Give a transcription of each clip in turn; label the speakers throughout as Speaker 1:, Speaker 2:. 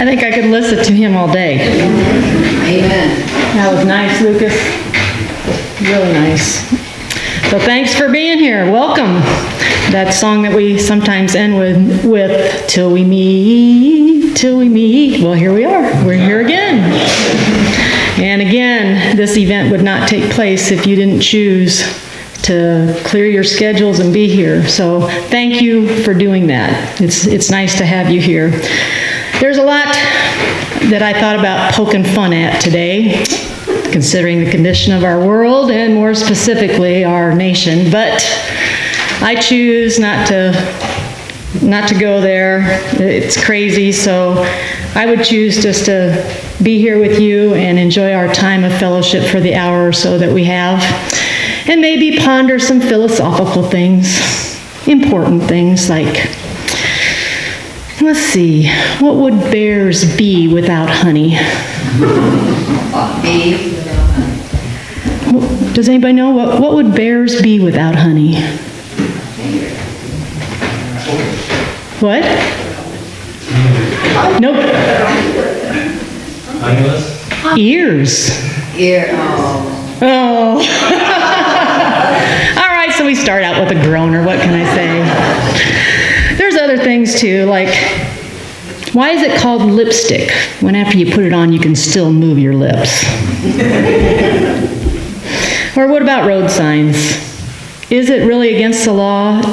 Speaker 1: I think I could listen to him all day.
Speaker 2: Amen.
Speaker 1: That was nice, Lucas. Really nice. So thanks for being here. Welcome. That song that we sometimes end with till we meet, till we meet. Well, here we are. We're here again. And again, this event would not take place if you didn't choose to clear your schedules and be here. So thank you for doing that. It's nice to have you here. There's a lot that I thought about poking fun at today, considering the condition of our world and more specifically our nation, but I choose not to go there. It's crazy, so I would choose just to be here with you and enjoy our time of fellowship for the hour or so that we have, and maybe ponder some philosophical things, important things like, let's see, what would bears be without honey? Does anybody know what would bears be without honey? What? Nope. Ears. Oh. All right, so we start out with a groaner. What can I say? There's other things too, like, why is it called lipstick when after you put it on you can still move your lips? Or what about road signs? Is it really against the law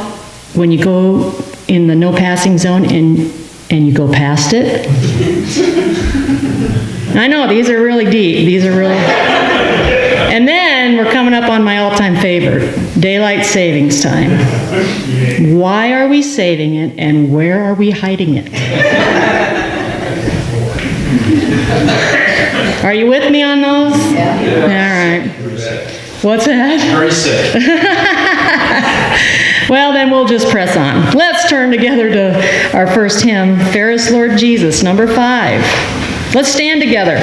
Speaker 1: when you go in the no passing zone and you go past it? I know, these are really deep. These are really... And then we're coming up on my all-time favorite, daylight savings time. Why are we saving it and where are we hiding it? Are you with me on those? Yeah. All right. What's that?
Speaker 3: Very sick.
Speaker 1: Well, then we'll just press on. Let's turn together to our first hymn, Fairest Lord Jesus, number 5. Let's stand together.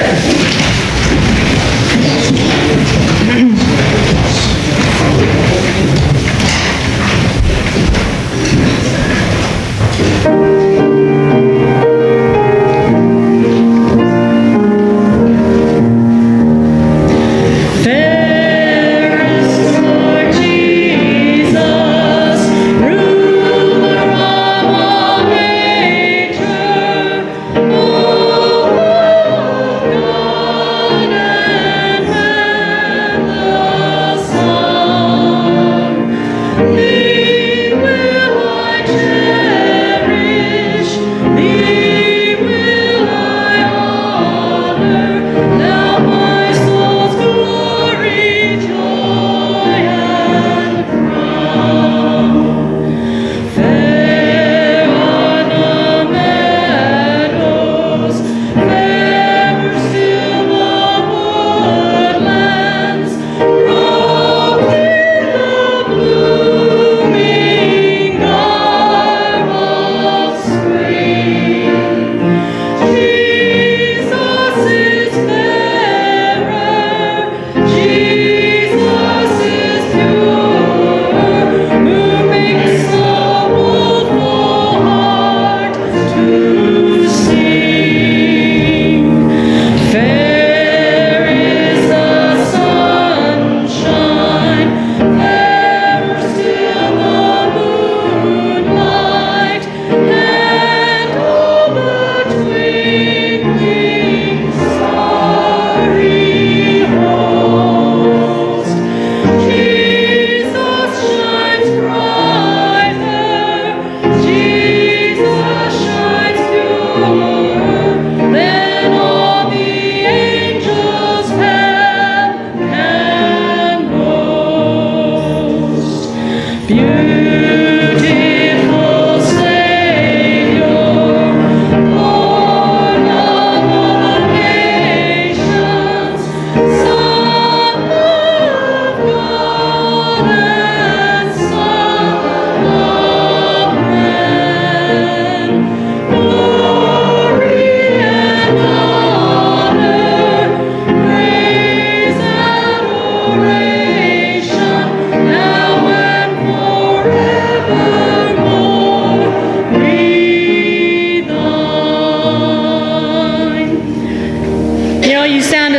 Speaker 4: We will watch every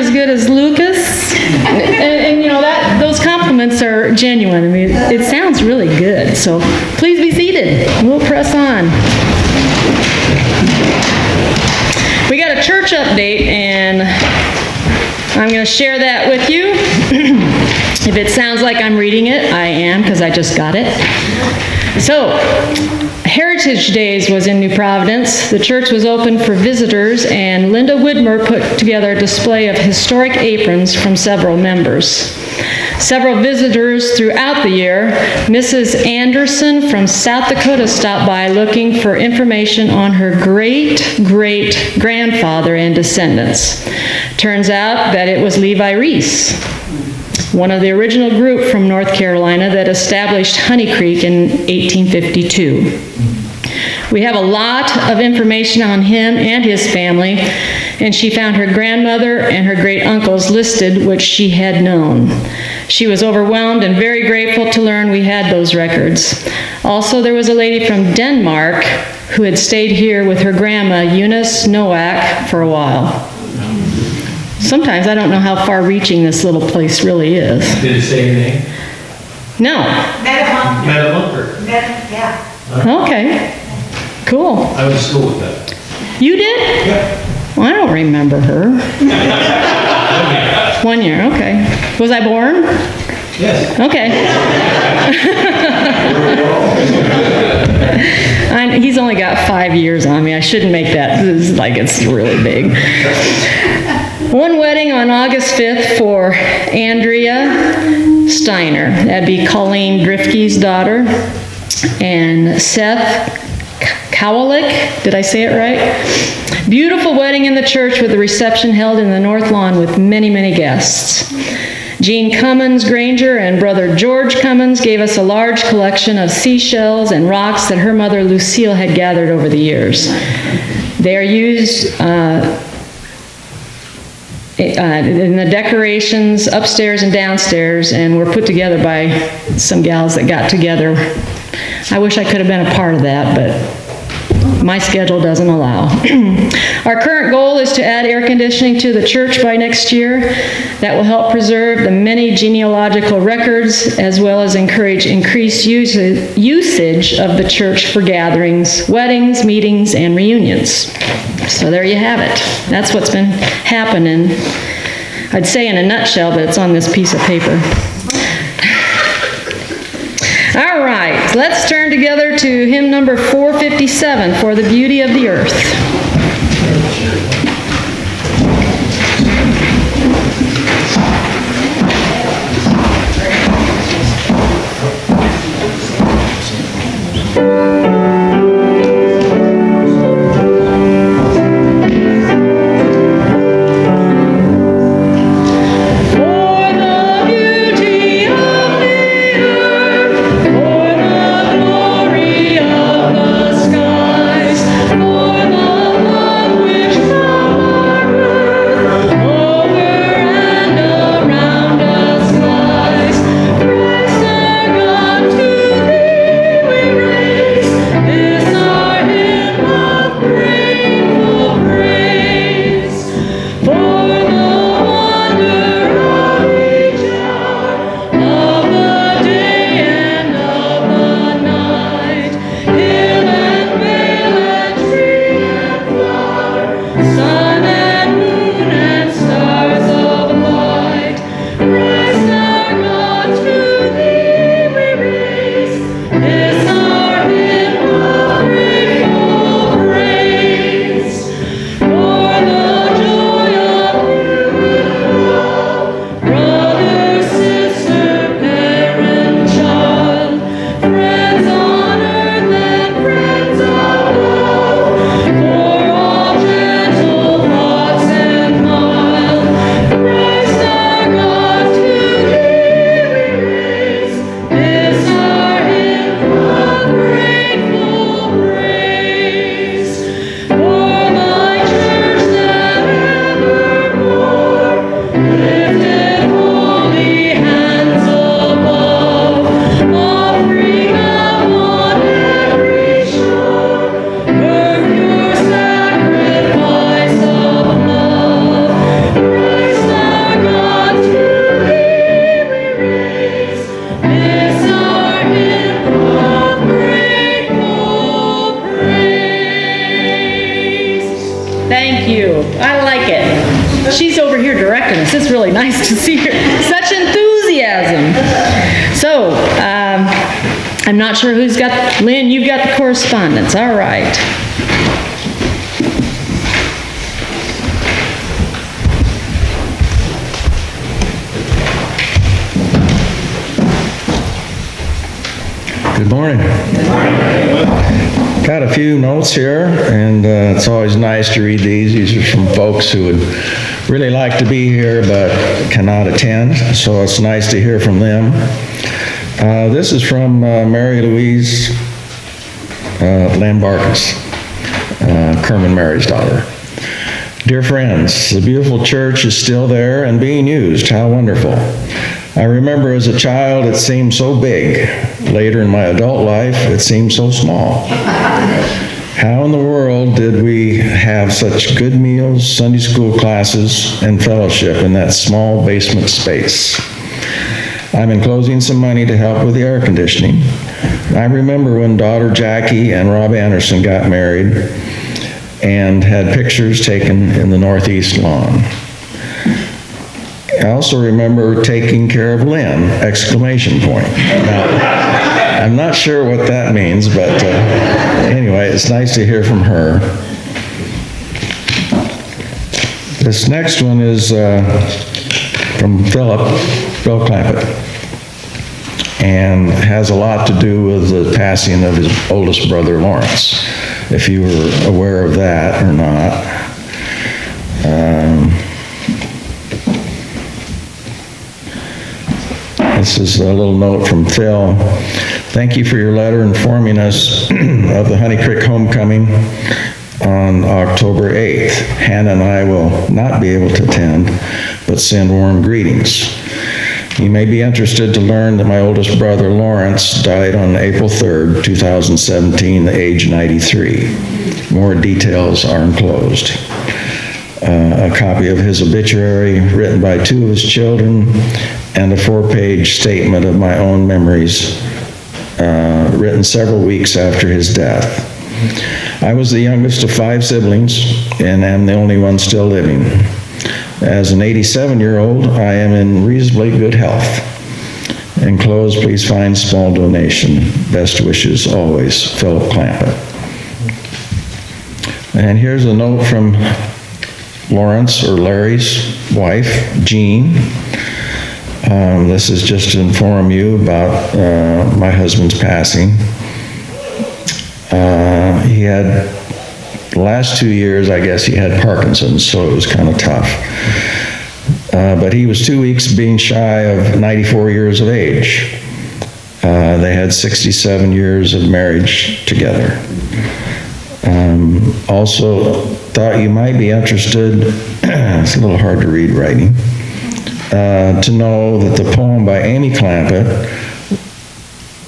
Speaker 1: as good as Lucas. And you know, those compliments are genuine. I mean, it sounds really good. So please be seated. We'll press on. We got a church update, and I'm going to share that with you. If it sounds like I'm reading it, I am, because I just got it. So, Heritage Days was in New Providence. The church was open for visitors, and Linda Widmer put together a display of historic aprons from several members. Several visitors throughout the year. Mrs. Anderson from South Dakota stopped by looking for information on her great-great-grandfather and descendants. Turns out that it was Linn Reece, one of the original group from North Carolina that established Honey Creek in 1852. We have a lot of information on him and his family, and she found her grandmother and her great-uncles listed, which she had known. She was overwhelmed and very grateful to learn we had those records. Also, there was a lady from Denmark who had stayed here with her grandma, Eunice Nowak, for a while. Sometimes I don't know how far-reaching this little place really is.
Speaker 3: Did it say your name?
Speaker 1: No.
Speaker 3: Meta Munker.
Speaker 2: Yeah.
Speaker 1: Okay. Cool.
Speaker 3: I went to school with that.
Speaker 1: You did?
Speaker 3: Yeah.
Speaker 1: Well, I don't remember her. 1 year, okay. Was I born?
Speaker 3: Yes.
Speaker 1: Okay. He's only got 5 years on me. I shouldn't make that like it's really big. One wedding on August 5th for Andrea Steiner. That'd be Colleen Drifke's daughter. And Seth Kowalik, did I say it right? Beautiful wedding in the church with a reception held in the north lawn with many, many guests. Jean Cummins Granger and brother George Cummins gave us a large collection of seashells and rocks that her mother Lucille had gathered over the years. They are used in the decorations upstairs and downstairs, and were put together by some gals that got together. I wish I could have been a part of that, but my schedule doesn't allow. Our current goal is to add air conditioning to the church by next year. That will help preserve the many genealogical records, as well as encourage increased usage of the church for gatherings, weddings, meetings, and reunions. So there you have it. That's what's been happening. I'd say in a nutshell, but it's on this piece of paper. All right, let's turn together to hymn number 457, For the Beauty of the Earth.
Speaker 4: For the
Speaker 1: Thank you. I like it. She's over here directing us. It's really nice to see her. Such enthusiasm. So, I'm not sure who's got, Lynn, you've got the correspondence. All right.
Speaker 4: Good morning. Good morning. Got a few notes here, and it's always nice to read these. These are from folks who would really like to be here but cannot attend, so it's nice to hear from them. This is from Mary Louise Lambarkis, Kerman Mary's daughter. Dear friends, the beautiful church is still there and being used. How wonderful. I remember as a child it seemed so big. Later in my adult life, it seemed so small. How in the world did we have such good meals, Sunday school classes, and fellowship in that small basement space? I'm enclosing some money to help with the air conditioning. I remember when daughter Jackie and Rob Anderson got married and had pictures taken in the northeast lawn. I also remember taking care of Lynn, exclamation point. Now, I'm not sure what that means, but anyway, it's nice to hear from her. This next one is from Phil Clampett, and has a lot to do with the passing of his oldest brother, Lawrence, if you were aware of that or not. This is a little note from Phil. Thank you for your letter informing us of the Honey Creek homecoming on October 8th. Hannah and I will not be able to attend, but send warm greetings. You may be interested to learn that my oldest brother, Lawrence, died on April 3rd, 2017, at age 93. More details are enclosed. A copy of his obituary written by two of his children, and a 4-page statement of my own memories written several weeks after his death. I was the youngest of 5 siblings and am the only one still living. As an 87-year-old, I am in reasonably good health. Enclosed, please find small donation. Best wishes always, Philip Clampett. And here's a note from Lawrence, or Larry's wife, Jean. This is just to inform you about my husband's passing. He had, the last 2 years, I guess, he had Parkinson's, so it was kind of tough. But he was 2 weeks being shy of 94 years of age. They had 67 years of marriage together. Also, thought you might be interested, it's a little hard to read writing, to know that the poem by Amy Clampett,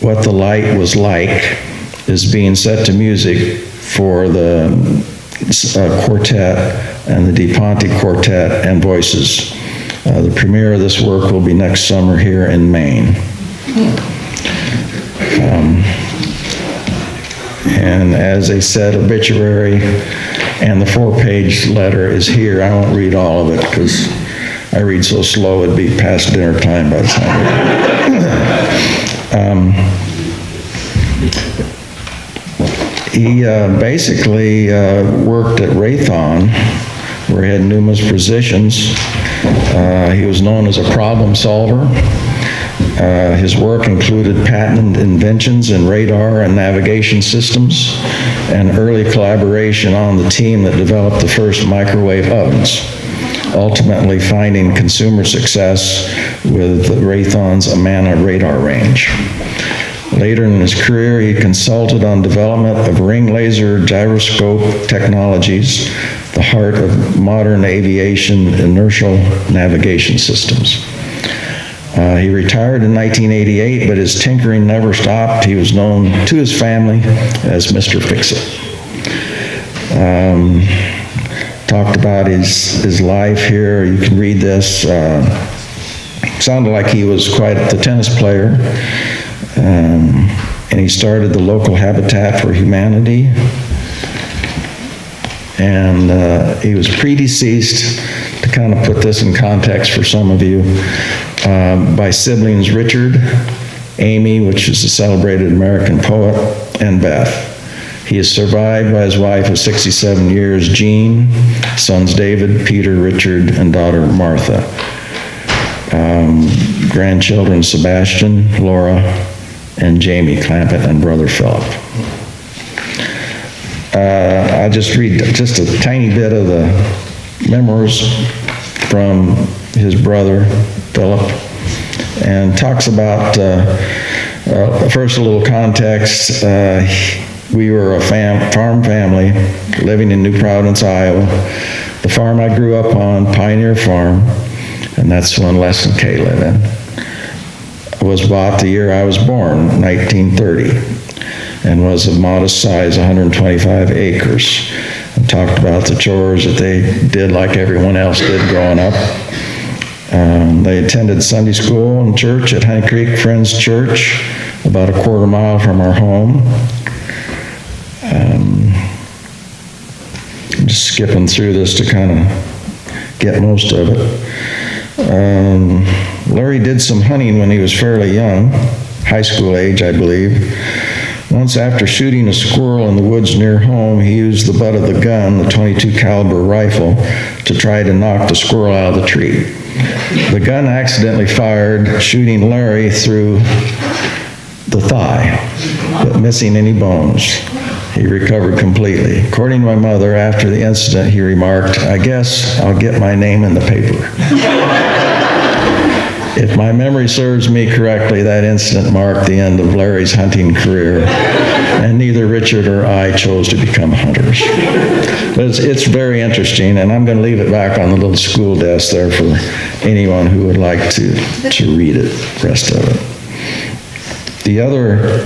Speaker 4: What the Light Was Like, is being set to music for the Quartet and the DePonte Quartet and Voices. The premiere of this work will be next summer here in Maine. And as they said, obituary and the 4-page letter is here. I won't read all of it because I read so slow it'd be past dinner time by the time. He basically worked at Raython, where he had numerous positions. He was known as a problem solver. His work included patented inventions in radar and navigation systems, and early collaboration on the team that developed the first microwave ovens, ultimately finding consumer success with Raython's Amana radar range. Later in his career, he consulted on development of ring laser gyroscope technologies, the heart of modern aviation inertial navigation systems. He retired in 1988, but his tinkering never stopped. He was known to his family as Mr. Fix-It. Talked about his life here. You can read this. Sounded like he was quite the tennis player. And he started the local Habitat for Humanity. and he was predeceased, to kind of put this in context for some of you, by siblings Richard, Amy, which is a celebrated American poet, and Beth. He is survived by his wife of 67 years, Jean, sons David, Peter, Richard, and daughter Martha. Grandchildren Sebastian, Laura, and Jamie Clampett, and brother Philip. I'll just read just a tiny bit of the memoirs from his brother Philip, and talks about, first a little context. We were a farm family living in New Providence, Iowa. The farm I grew up on, Pioneer Farm, and that's one Les and Kay live in, was bought the year I was born, 1930, and was of modest size, 125 acres. And talked about the chores that they did like everyone else did growing up. They attended Sunday school and church at Honey Creek Friends Church, about a quarter mile from our home. I'm just skipping through this to kind of get most of it. Larry did some hunting when he was fairly young, high school age, I believe. Once, after shooting a squirrel in the woods near home, he used the butt of the gun, the .22 caliber rifle, to try to knock the squirrel out of the tree. The gun accidentally fired, shooting Larry through the thigh, but missing any bones. He recovered completely. According to my mother, after the incident, he remarked, "I guess I'll get my name in the paper." If my memory serves me correctly, that incident marked the end of Larry's hunting career, and neither Richard or I chose to become hunters. But it's very interesting, and I'm going to leave it back on the little school desk there for anyone who would like to read it, the rest of it. The other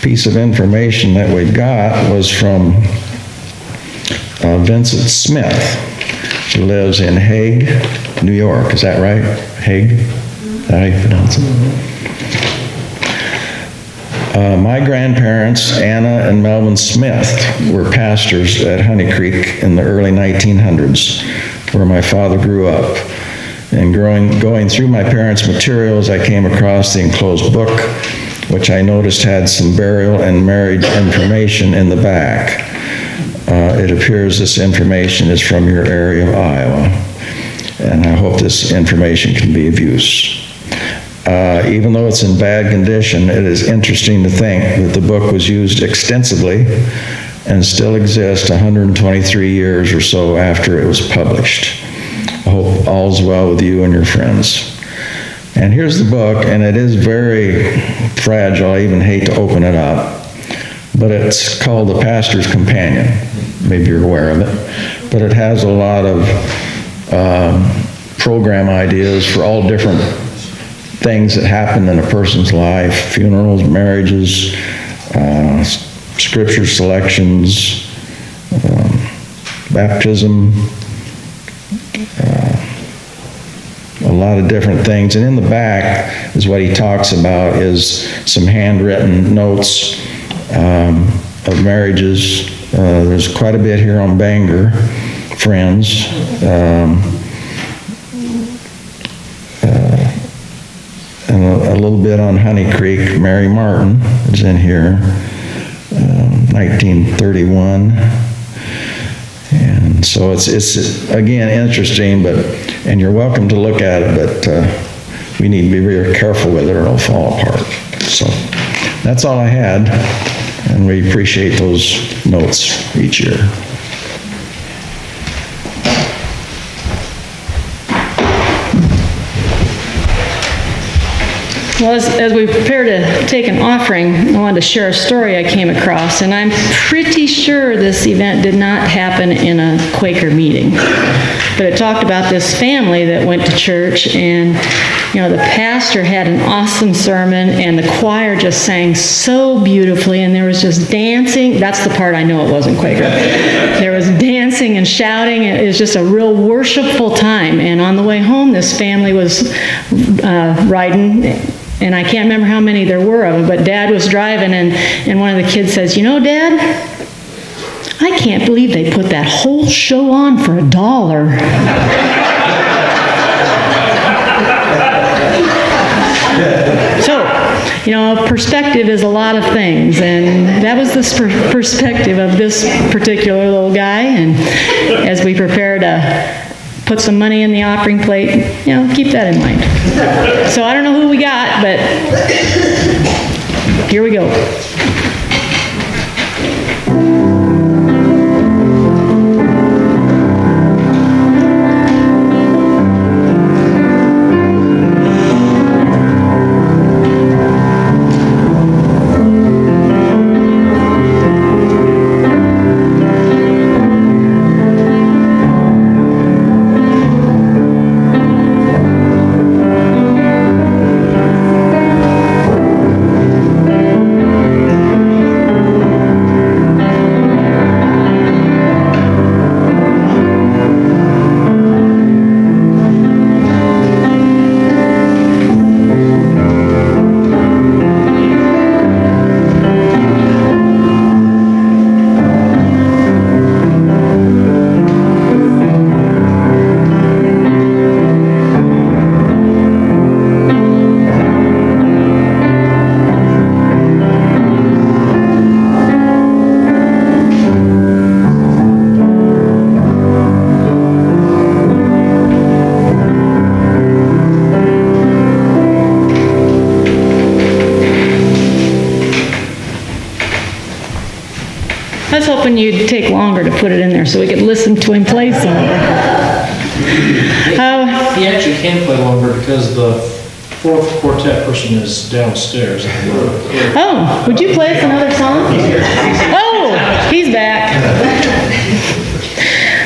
Speaker 4: piece of information that we got was from Vincent Smith, who lives in Hague, New York. Is that right? Hague? Is that how you pronounce it? My grandparents, Anna and Melvin Smith, were pastors at Honey Creek in the early 1900s, where my father grew up. And going through my parents' materials, I came across the enclosed book, which I noticed had some burial and marriage information in the back. It appears this information is from your area of Iowa, and I hope this information can be of use. Even though it's in bad condition, it is interesting to think that the book was used extensively and still exists 123 years or so after it was published. I hope all's well with you and your friends. And here's the book, and it is very fragile. I even hate to open it up. But it's called The Pastor's Companion. Maybe you're aware of it. But it has a lot of program ideas for all different things that happen in a person's life: funerals, marriages, scripture selections, baptism, a lot of different things. And in the back is what he talks about, is some handwritten notes of marriages. There's quite a bit here on Bangor, friends. And a little bit on Honey Creek. Mary Martin is in here, 1931. And so it's again interesting, and you're welcome to look at it, but we need to be very careful with it or it'll fall apart. So that's all I had, and we appreciate those notes each year.
Speaker 1: Well, as we prepare to take an offering, I wanted to share a story I came across, and I'm pretty sure this event did not happen in a Quaker meeting. But it talked about this family that went to church, and the pastor had an awesome sermon, and the choir just sang so beautifully, and there was just dancing. That's the part I know it wasn't Quaker. There was dancing and shouting. It was just a real worshipful time. And on the way home, this family was riding, and I can't remember how many there were of them, but Dad was driving, and one of the kids says, "Dad, I can't believe they put that whole show on for $1. So, you know, perspective is a lot of things, and that was the perspective of this particular little guy. And as we prepare to put some money in the offering plate, you know, keep that in mind. So I don't know who we got, but here we go. I was hoping you'd take longer to put it in there so we could listen to him play some of it.
Speaker 5: He actually can play longer because the fourth quartet person is downstairs.
Speaker 1: Oh, would you play us another song? Oh, he's back.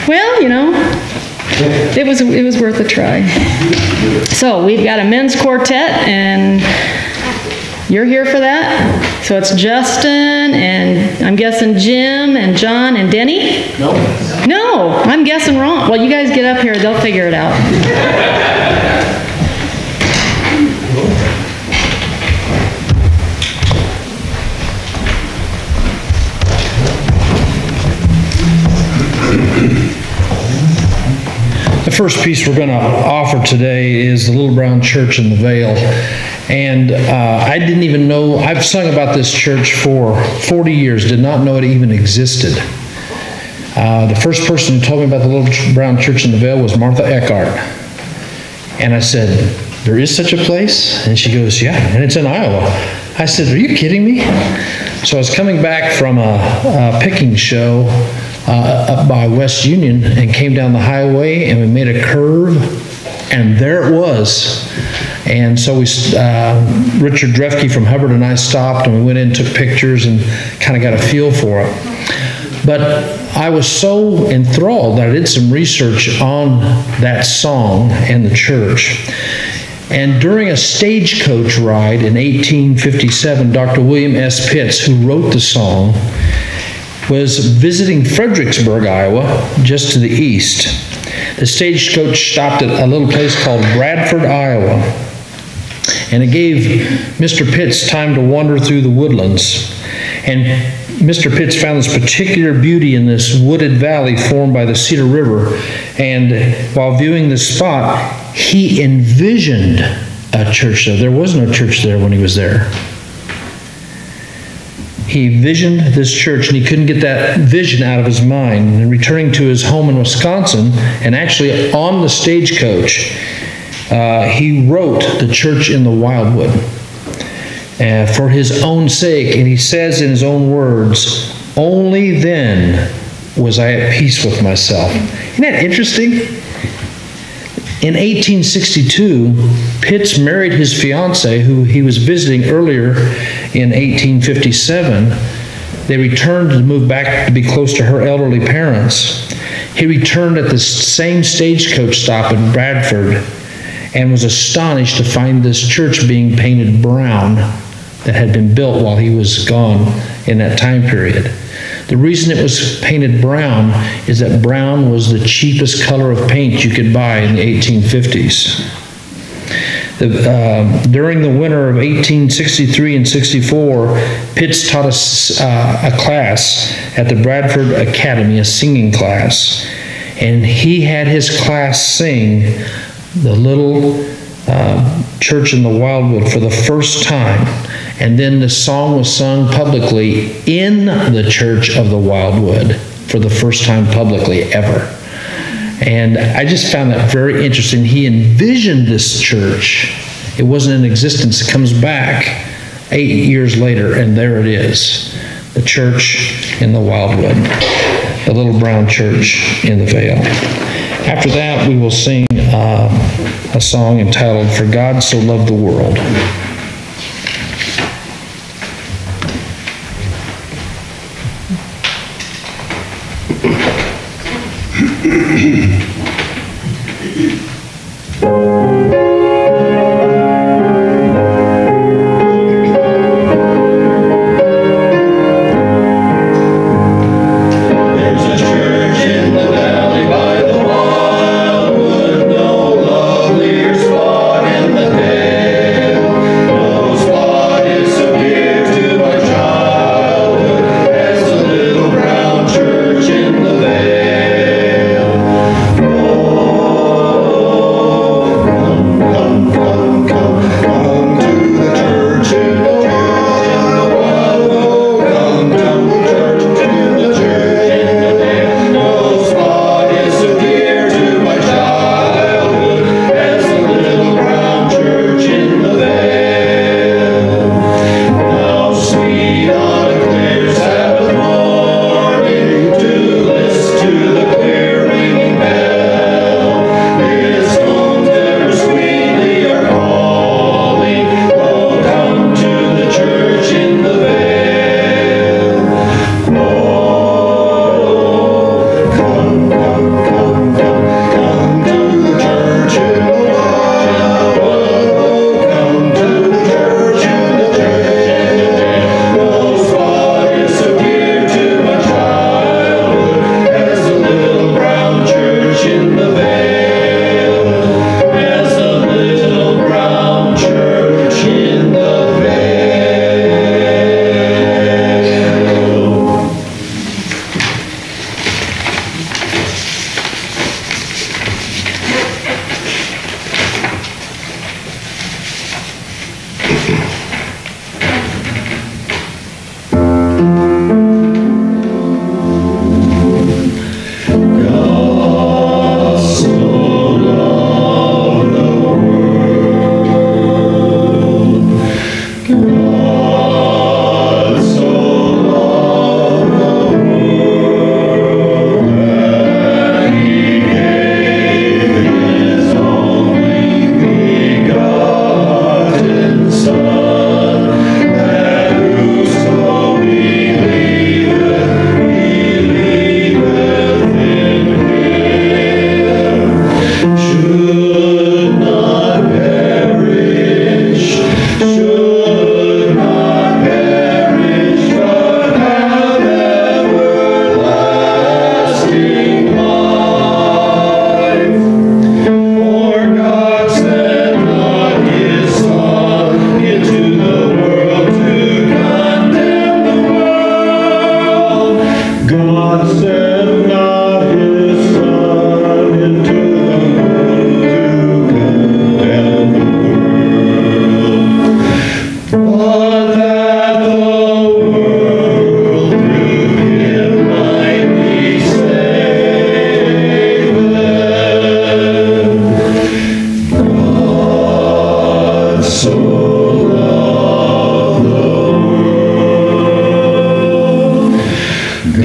Speaker 1: Well, you know, it was worth a try. So we've got a men's quartet, and you're here for that? So it's Justin, and I'm guessing Jim, and John, and Denny?
Speaker 5: No.
Speaker 1: No, I'm guessing wrong. Well, you guys get up here, they'll figure it out.
Speaker 5: The first piece we're going to offer today is the Little Brown Church in the Vale. And I didn't even know, I've sung about this church for 40 years, did not know it even existed. The first person who told me about the Little Brown Church in the Vale was Martha Eckhart. And I said, there is such a place? And she goes, yeah, and it's in Iowa. I said, are you kidding me? So I was coming back from a picking show up by West Union and came down the highway, and we made a curve, and there it was. And so Richard Drefke from Hubbard and I stopped, and we went in, took pictures, and kind of got a feel for it. But I was so enthralled that I did some research on that song and the church. And during a stagecoach ride in 1857, Dr. William S. Pitts, who wrote the song, was visiting Fredericksburg, Iowa, just to the east. The stagecoach stopped at a little place called Bradford, Iowa. And it gave Mr. Pitts time to wander through the woodlands. And Mr. Pitts found this particular beauty in this wooded valley formed by the Cedar River. And while viewing this spot, he envisioned a church there. There was no church there when he was there. He visioned this church, and he couldn't get that vision out of his mind. And returning to his home in Wisconsin, and actually on the stagecoach, he wrote the church in the Wildwood for his own sake. And he says in his own words, only then was I at peace with myself. Isn't that interesting? In 1862, Pitts married his fiancée, who he was visiting earlier in 1857. They returned to move back to be close to her elderly parents. He returned at the same stagecoach stop in Bradford and was astonished to find this church being painted brown that had been built while he was gone in that time period. The reason it was painted brown is that brown was the cheapest color of paint you could buy in the 1850s. During the winter of 1863 and 64, Pitts taught us a class at the Bradford Academy, a singing class. And he had his class sing the little church in the Wildwood for the first time. And then the song was sung publicly in the church of the Wildwood for the first time publicly ever. And I just found that very interesting. He envisioned this church. It wasn't in existence. It comes back 8 years later, and there it is. The church in the Wildwood. The little brown church in the Vale. After that, we will sing a song entitled, For God So Loved the World.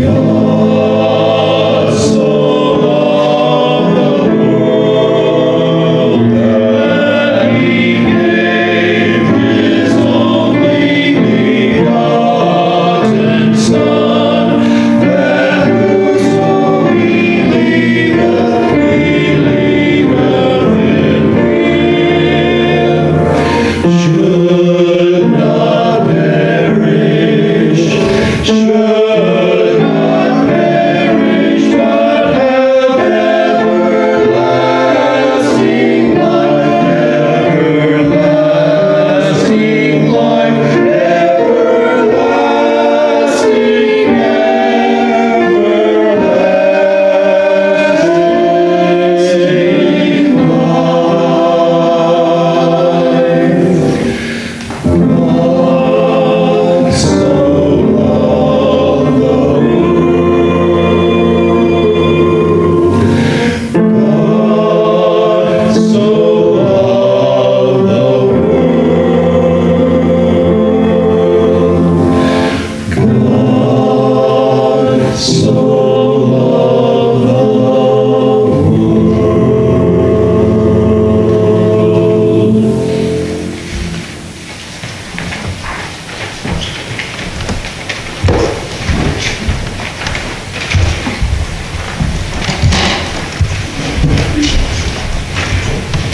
Speaker 6: God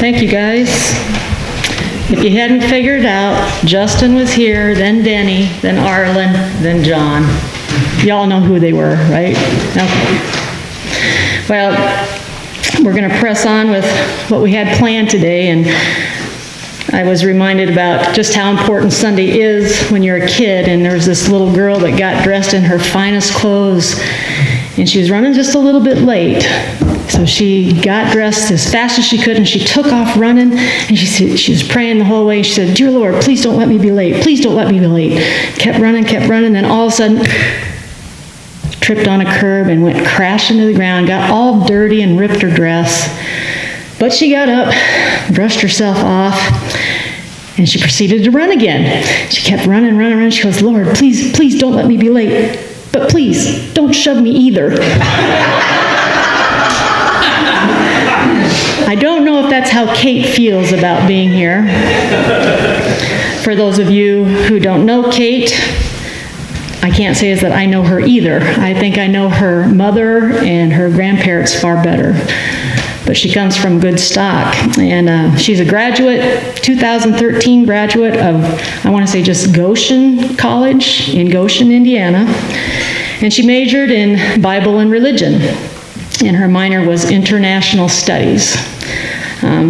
Speaker 1: Thank you, guys. If you hadn't figured it out, Justin was here, then Denny, then Arlen, then John. Y'all know who they were, right? Okay. Well, we're going to press on with what we had planned today, and I was reminded about just how important Sunday is when you're a kid, and there was this little girl that got dressed in her finest clothes, and she was running just a little bit late. So she got dressed as fast as she could, and she took off running, and she was praying the whole way. She said, "Dear Lord, please don't let me be late. Please don't let me be late." Kept running, then all of a sudden, tripped on a curb and went crashing to the ground, got all dirty and ripped her dress. But she got up, brushed herself off, and she proceeded to run again. She kept running. She goes, "Lord, please don't let me be late. But please, don't shove me either." I don't know if that's how Kate feels about being here. For those of you who don't know Kate, I can't say is that I know her either. I think I know her mother and her grandparents far better. But she comes from good stock. And she's a graduate, 2013 graduate of, I want to say just Goshen College in Goshen, Indiana. And she majored in Bible and religion. And her minor was international studies.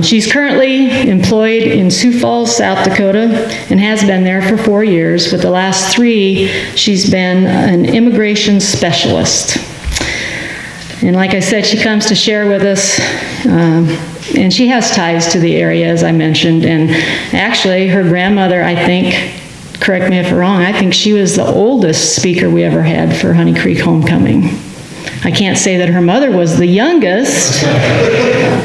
Speaker 1: She's currently employed in Sioux Falls, South Dakota, and has been there for 4 years. But the last 3, she's been an immigration specialist. And like I said, she comes to share with us, and she has ties to the area, as I mentioned. And actually, her grandmother, I think, correct me if I'm wrong, I think she was the oldest speaker we ever had for Honey Creek Homecoming. I can't say that her mother was the youngest,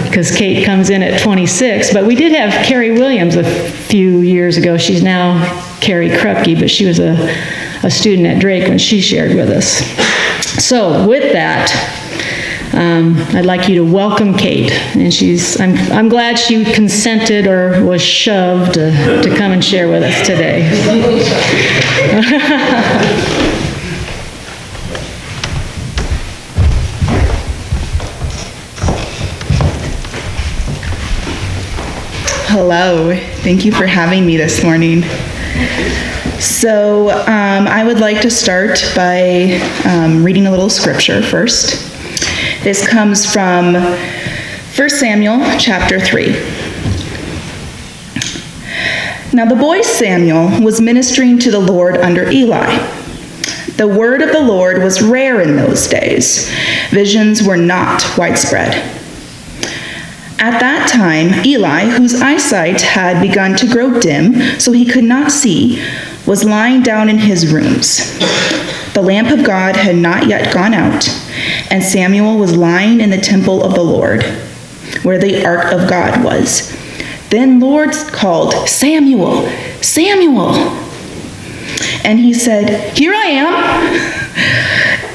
Speaker 1: because Kate comes in at 26, but we did have Carrie Williams a few years ago. She's now Carrie Krupke, but she was a student at Drake when she shared with us. So with that, I'd like you to welcome Kate, and I'm glad she consented or was shoved to come and share with us today.
Speaker 6: Hello, thank you for having me this morning. So I would like to start by reading a little scripture first. This comes from 1 Samuel chapter 3. Now the boy Samuel was ministering to the Lord under Eli. The word of the Lord was rare in those days. Visions were not widespread. At that time, Eli, whose eyesight had begun to grow dim so he could not see, was lying down in his rooms. The lamp of God had not yet gone out, and Samuel was lying in the temple of the Lord, where the ark of God was. Then the Lord called, "Samuel, Samuel!" And he said, "Here I am,"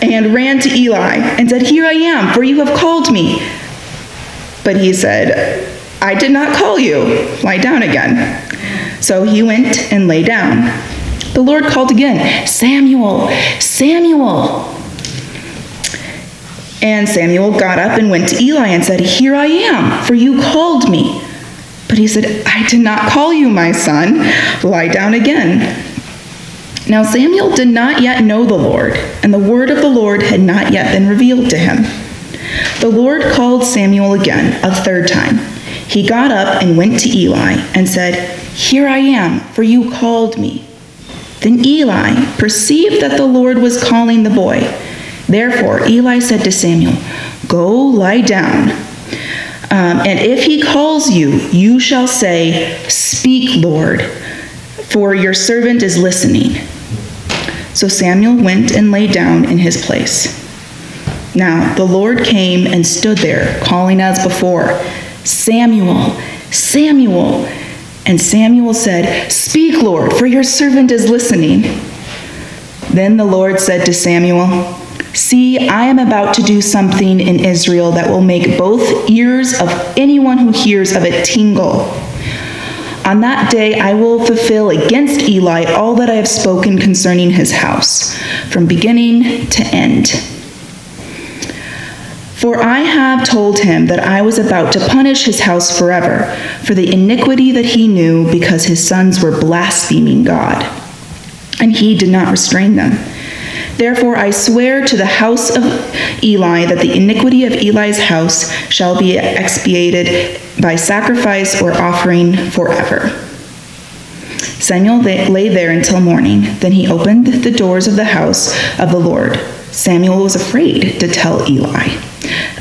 Speaker 6: and ran to Eli and said, "Here I am, for you have called me." But he said, "I did not call you. Lie down again." So he went and lay down. The Lord called again, "Samuel, Samuel." And Samuel got up and went to Eli and said, "Here I am, for you called me." But he said, "I did not call you, my son. Lie down again." Now Samuel did not yet know the Lord, and the word of the Lord had not yet been revealed to him. The Lord called Samuel again a 3rd time. He got up and went to Eli and said, "Here I am, for you called me." Then Eli perceived that the Lord was calling the boy. Therefore Eli said to Samuel, "Go lie down. And if he calls you, you shall say, 'Speak, Lord, for your servant is listening.'" So Samuel went and lay down in his place. Now the Lord came and stood there, calling as before, "Samuel, Samuel." And Samuel said, "Speak, Lord, for your servant is listening." Then the Lord said to Samuel, "See, I am about to do something in Israel that will make both ears of anyone who hears of it tingle. On that day I will fulfill against Eli all that I have spoken concerning his house, from beginning to end. For I have told him that I was about to punish his house forever for the iniquity that he knew, because his sons were blaspheming God, and he did not restrain them. Therefore I swear to the house of Eli that the iniquity of Eli's house shall be expiated by sacrifice or offering forever. Samuel lay there until morning. Then he opened the doors of the house of the Lord. Samuel was afraid to tell Eli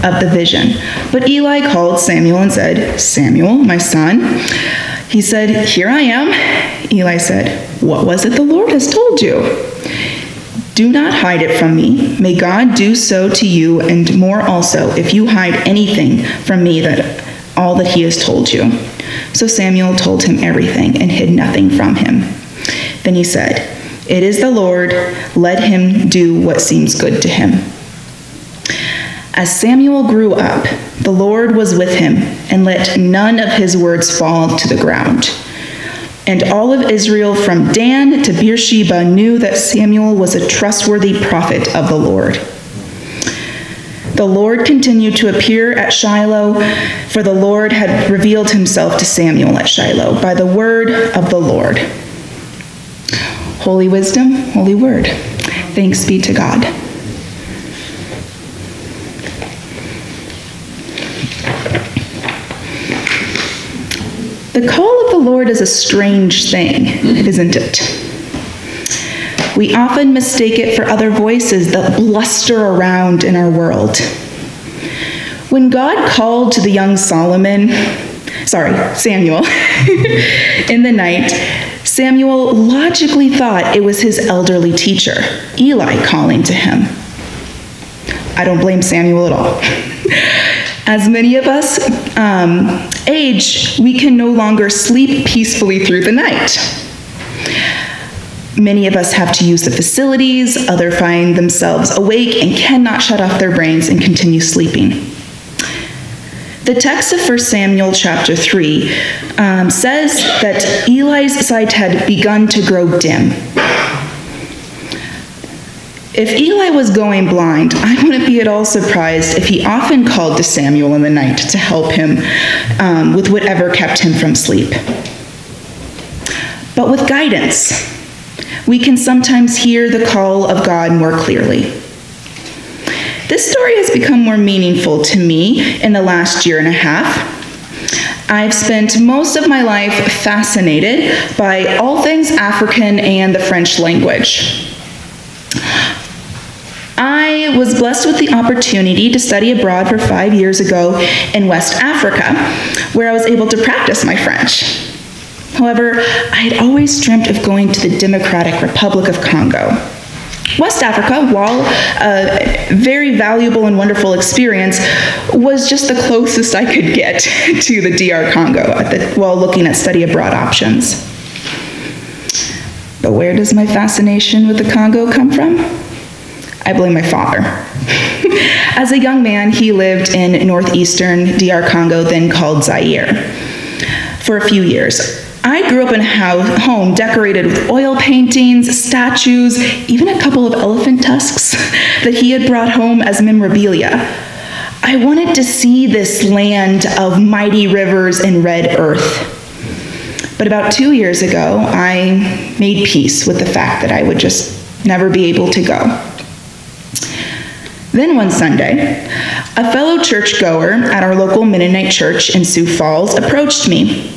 Speaker 6: of the vision. But Eli called Samuel and said, "Samuel, my son." He said, "Here I am." Eli said, "What was it the Lord has told you?" "Do not hide it from me. May God do so to you and more also, if you hide anything from me all that he has told you." So Samuel told him everything and hid nothing from him. Then he said, "It is the Lord. Let him do what seems good to him." As Samuel grew up, the Lord was with him and let none of his words fall to the ground. And all of Israel from Dan to Beersheba knew that Samuel was a trustworthy prophet of the Lord. The Lord continued to appear at Shiloh, for the Lord had revealed himself to Samuel at Shiloh by the word of the Lord. Holy wisdom, holy word. Thanks be to God. The call of the Lord is a strange thing, isn't it? We often mistake it for other voices that bluster around in our world. When God called to the young Samuel, in the night, Samuel logically thought it was his elderly teacher, Eli, calling to him. I don't blame Samuel at all. As many of us age, we can no longer sleep peacefully through the night. Many of us have to use the facilities, others find themselves awake and cannot shut off their brains and continue sleeping. The text of 1 Samuel chapter 3 says that Eli's sight had begun to grow dim. If Eli was going blind, I wouldn't be at all surprised if he often called to Samuel in the night to help him with whatever kept him from sleep. But with guidance, we can sometimes hear the call of God more clearly. This story has become more meaningful to me in the last year and a half. I've spent most of my life fascinated by all things African and the French language. I was blessed with the opportunity to study abroad for 5 years ago in West Africa, where I was able to practice my French. However, I had always dreamt of going to the Democratic Republic of Congo. West Africa, while a very valuable and wonderful experience, was just the closest I could get to the DR Congo while looking at study abroad options. But where does my fascination with the Congo come from? I blame my father. As a young man, he lived in northeastern DR Congo, then called Zaire, for a few years. I grew up in a home decorated with oil paintings, statues, even a couple of elephant tusks that he had brought home as memorabilia. I wanted to see this land of mighty rivers and red earth. But about 2 years ago, I made peace with the fact that I would just never be able to go. Then one Sunday, a fellow churchgoer at our local Mennonite church in Sioux Falls approached me.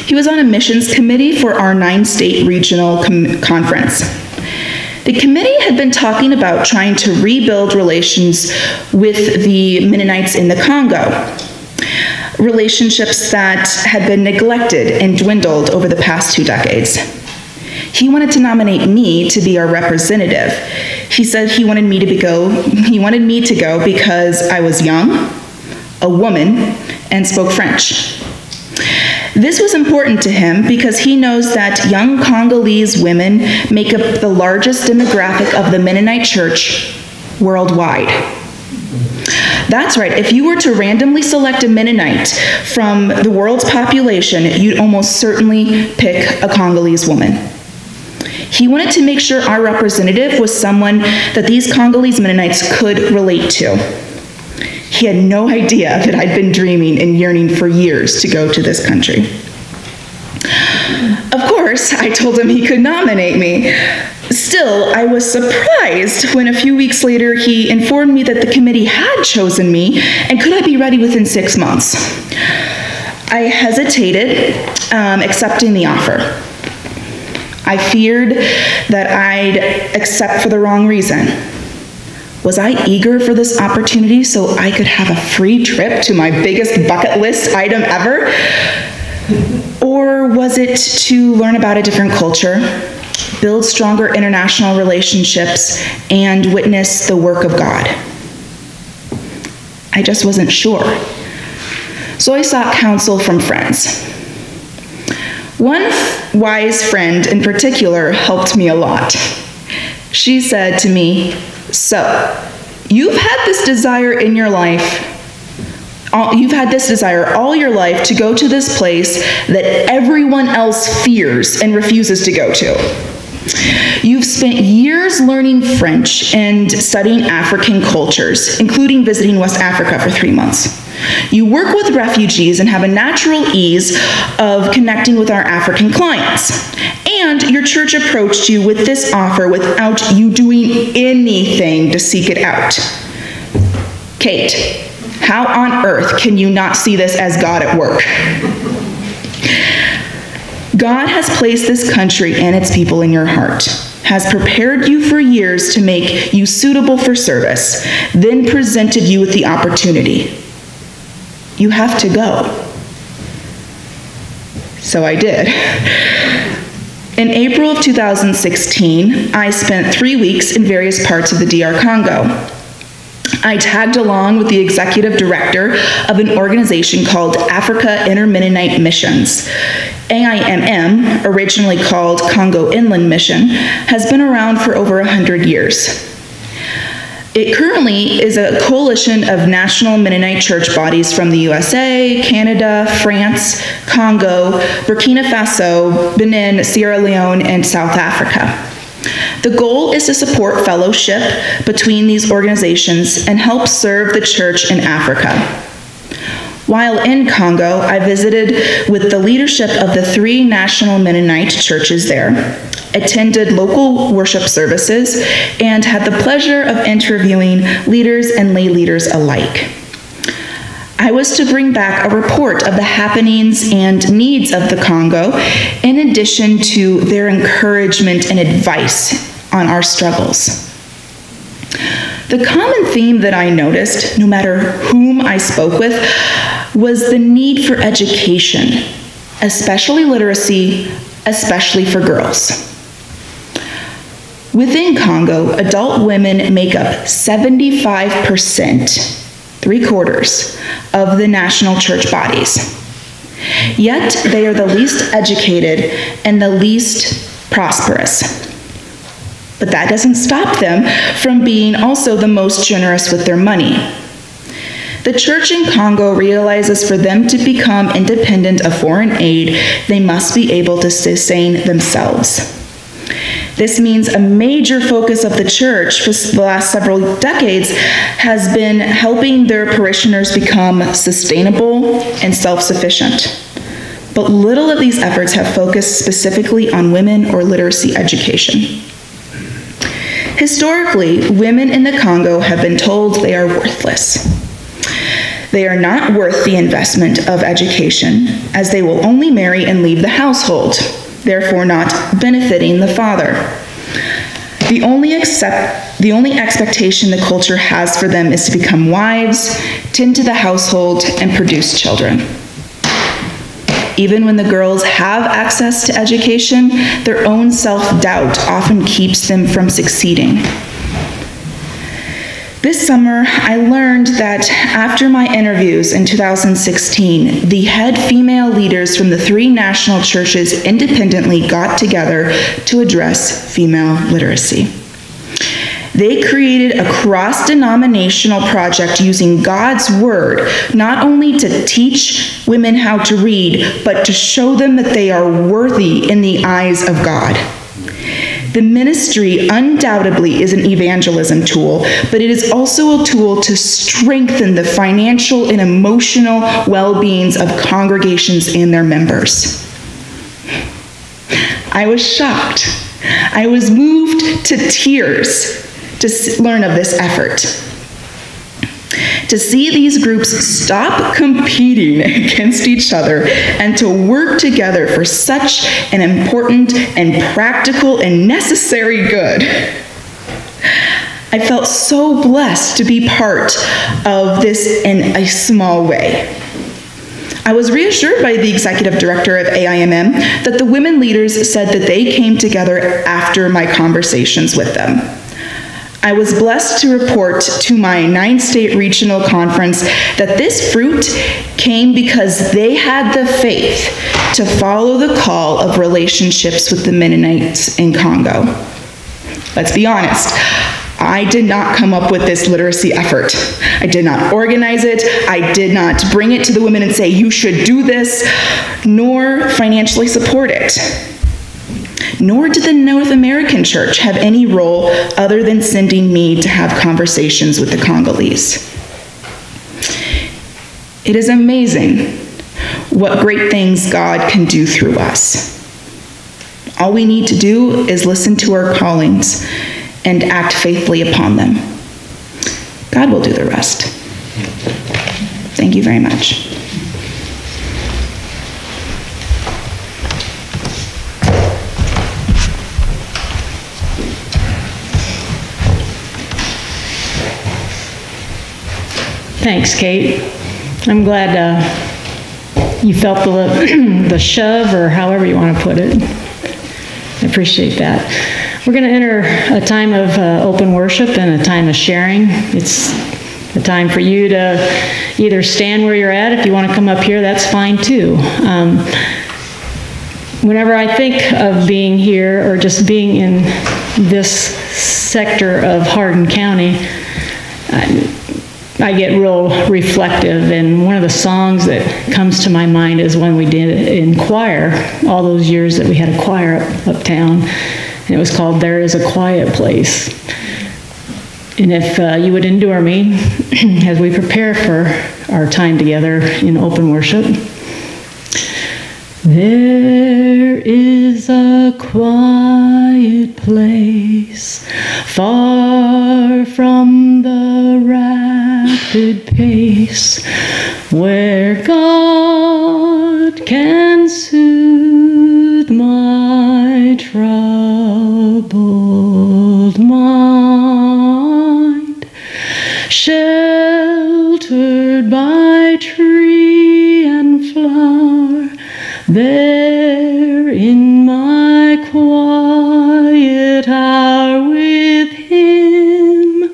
Speaker 6: He was on a missions committee for our 9-state regional conference. The committee had been talking about trying to rebuild relations with the Mennonites in the Congo, relationships that had been neglected and dwindled over the past 2 decades. He wanted to nominate me to be our representative. He said he wanted me to go because I was young, a woman, and spoke French. This was important to him because he knows that young Congolese women make up the largest demographic of the Mennonite church worldwide. That's right, if you were to randomly select a Mennonite from the world's population, you'd almost certainly pick a Congolese woman. He wanted to make sure our representative was someone that these Congolese Mennonites could relate to. He had no idea that I'd been dreaming and yearning for years to go to this country. Of course, I told him he could nominate me. Still, I was surprised when a few weeks later he informed me that the committee had chosen me and could I be ready within 6 months. I hesitated accepting the offer. I feared that I'd accept for the wrong reason. Was I eager for this opportunity so I could have a free trip to my biggest bucket list item ever? Or was it to learn about a different culture, build stronger international relationships, and witness the work of God? I just wasn't sure. So I sought counsel from friends. One wise friend in particular helped me a lot. She said to me, "So, you've had this desire in your life, you've had this desire all your life to go to this place that everyone else fears and refuses to go to. You've spent years learning French and studying African cultures, including visiting West Africa for 3 months. You work with refugees and have a natural ease of connecting with our African clients. And your church approached you with this offer without you doing anything to seek it out. Kate, how on earth can you not see this as God at work? God has placed this country and its people in your heart, has prepared you for years to make you suitable for service, then presented you with the opportunity. You have to go." So I did. In April of 2016, I spent 3 weeks in various parts of the DR Congo. I tagged along with the executive director of an organization called Africa Inter-Mennonite Missions. AIMM, originally called Congo Inland Mission, has been around for over 100 years. It currently is a coalition of national Mennonite church bodies from the USA, Canada, France, Congo, Burkina Faso, Benin, Sierra Leone, and South Africa. The goal is to support fellowship between these organizations and help serve the church in Africa. While in Congo, I visited with the leadership of the 3 national Mennonite churches there, attended local worship services, and had the pleasure of interviewing leaders and lay leaders alike. I was to bring back a report of the happenings and needs of the Congo, in addition to their encouragement and advice on our struggles. The common theme that I noticed, no matter whom I spoke with, was the need for education, especially literacy, especially for girls. Within Congo, adult women make up 75%, 3/4, of the national church bodies. Yet they are the least educated and the least prosperous. But that doesn't stop them from being also the most generous with their money. The church in Congo realizes for them to become independent of foreign aid, they must be able to sustain themselves. This means a major focus of the church for the last several decades has been helping their parishioners become sustainable and self-sufficient. But little of these efforts have focused specifically on women or literacy education. Historically, women in the Congo have been told they are worthless. They are not worth the investment of education, as they will only marry and leave the household, therefore not benefiting the father. The only expectation the culture has for them is to become wives, tend to the household, and produce children. Even when the girls have access to education, their own self-doubt often keeps them from succeeding. This summer, I learned that after my interviews in 2016, the head female leaders from the 3 national churches independently got together to address female literacy. They created a cross-denominational project using God's word, not only to teach women how to read, but to show them that they are worthy in the eyes of God. The ministry undoubtedly is an evangelism tool, but it is also a tool to strengthen the financial and emotional well-beings of congregations and their members. I was shocked. I was moved to tears to learn of this effort. To see these groups stop competing against each other and to work together for such an important and practical and necessary good. I felt so blessed to be part of this in a small way. I was reassured by the executive director of AIMM that the women leaders said that they came together after my conversations with them. I was blessed to report to my 9-state regional conference that this fruit came because they had the faith to follow the call of relationships with the Mennonites in Congo. Let's be honest. I did not come up with this literacy effort. I did not organize it. I did not bring it to the women and say, you should do this, nor financially support it. Nor did the North American Church have any role other than sending me to have conversations with the Congolese. It is amazing what great things God can do through us. All we need to do is listen to our callings and act faithfully upon them. God will do the rest. Thank you very much.
Speaker 1: Thanks, Kate. I'm glad you felt the shove, or however you want to put it. I appreciate that. We're going to enter a time of open worship and a time of sharing. It's a time for you to either stand where you're at. If you want to come up here, that's fine too. Whenever I think of being here or just being in this sector of Hardin County, I get real reflective, and one of the songs that comes to my mind is one we did in choir, all those years that we had a choir uptown, and it was called There Is a Quiet Place. And if you would endure me as we prepare for our time together in open worship. There is a quiet place far from the rapid pace where God can soothe my troubled mind, sheltered by tree and flower. There in my quiet hour with Him,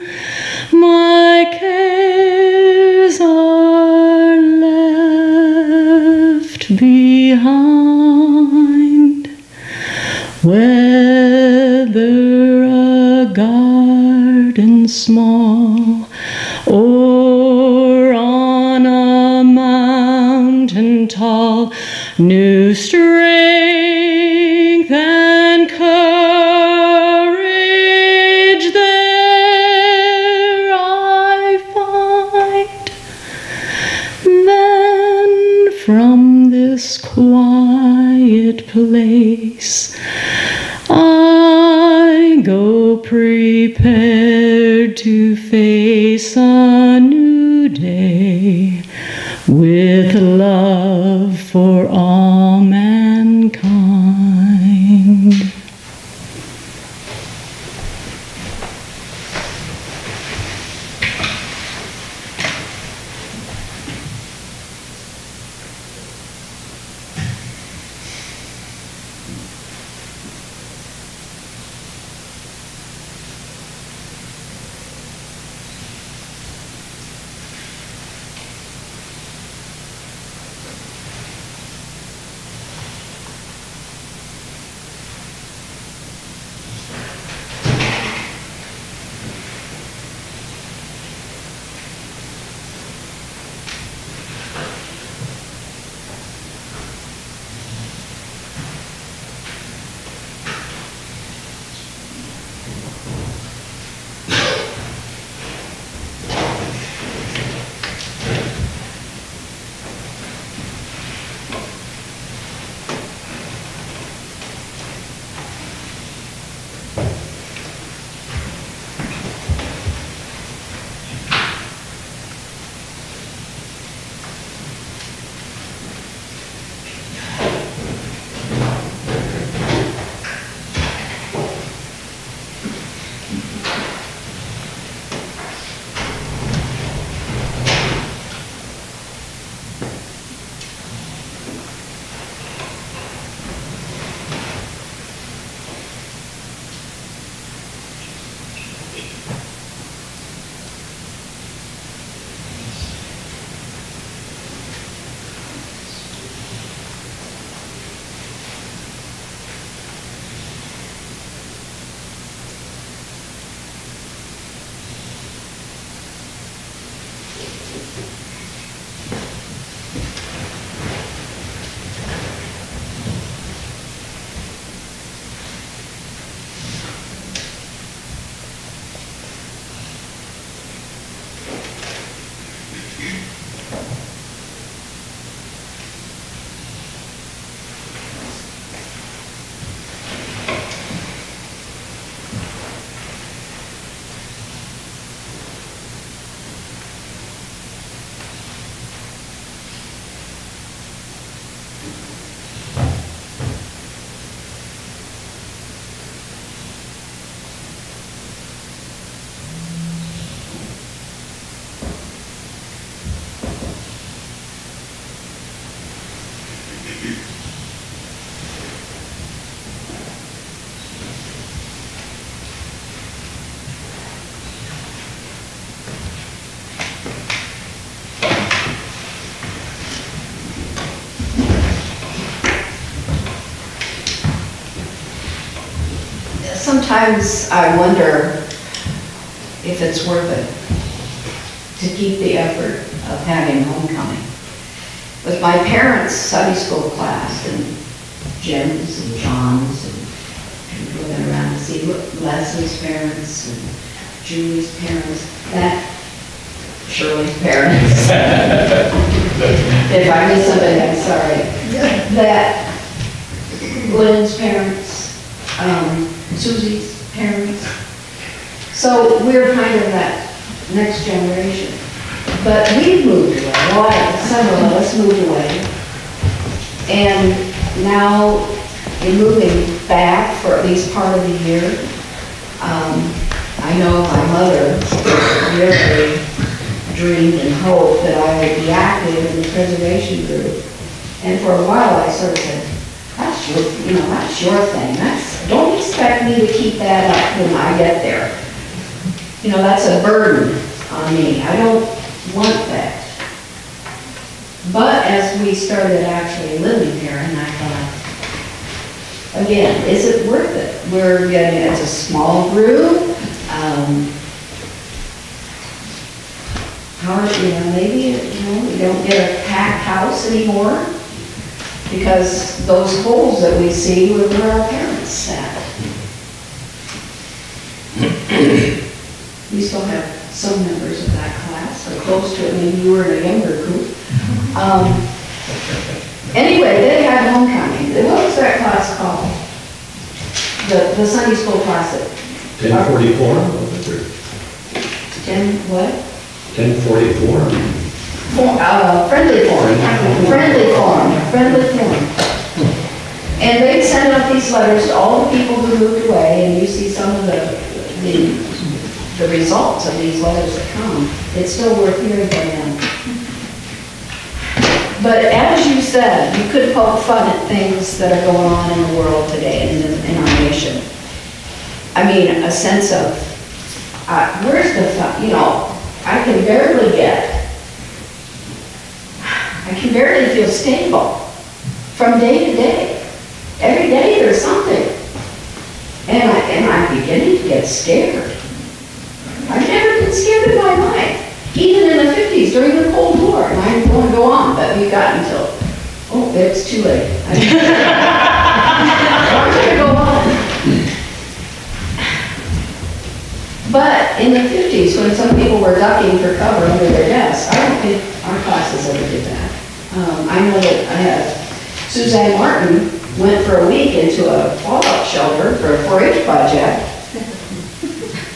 Speaker 1: my cares are left behind. Whether a garden small or on a mountain tall, new strength and courage there I find. Then from this quiet place I go prepared to face a new day with love for all mankind.
Speaker 2: Sometimes I wonder if it's worth it to keep the effort of having homecoming. With my parents' Sunday school class, and Jim's and John's, and we went around to see Leslie's parents and Julie's parents, that Shirley's parents. If I miss somebody, I'm sorry. That Lynn's parents, Susie's parents. So we're kind of that next generation. But we've moved away. Well, several of us moved away. And now in moving back for at least part of the year, I know my mother really dreamed and hoped that I would be active in the preservation group. And for a while I sort of said, that's your thing. Don't expect me to keep that up when I get there. That's a burden on me. I don't want that. But as we started actually living here, and I thought, again, is it worth it? It's a small group. Maybe, we don't get a packed house anymore. Because those holes that we see were where our parents sat. We still have some members of that class, or close to it. Maybe you were in a younger group. Anyway, they had homecoming. What was that class called? The Sunday school class at
Speaker 3: 1044?
Speaker 2: 10 what?
Speaker 3: 1044.
Speaker 2: Friendly form. And they send out these letters to all the people who moved away, and you see some of the results of these letters that come. It's still worth hearing from them. But as you said, you could poke fun at things that are going on in the world today, in our nation. I mean, a sense of, where's the fun? I can barely feel stable from day to day. Every day there's something. And I'm beginning to get scared. I've never been scared in my life. Even in the 50s during the Cold War. And I'm going to go on, but we've got until, it's too late. I'm going to go on. But in the 50s, when some people were ducking for cover under their desks, I don't think our classes ever did that. I know that Suzanne Martin went for a week into a fallout shelter for a 4-H project.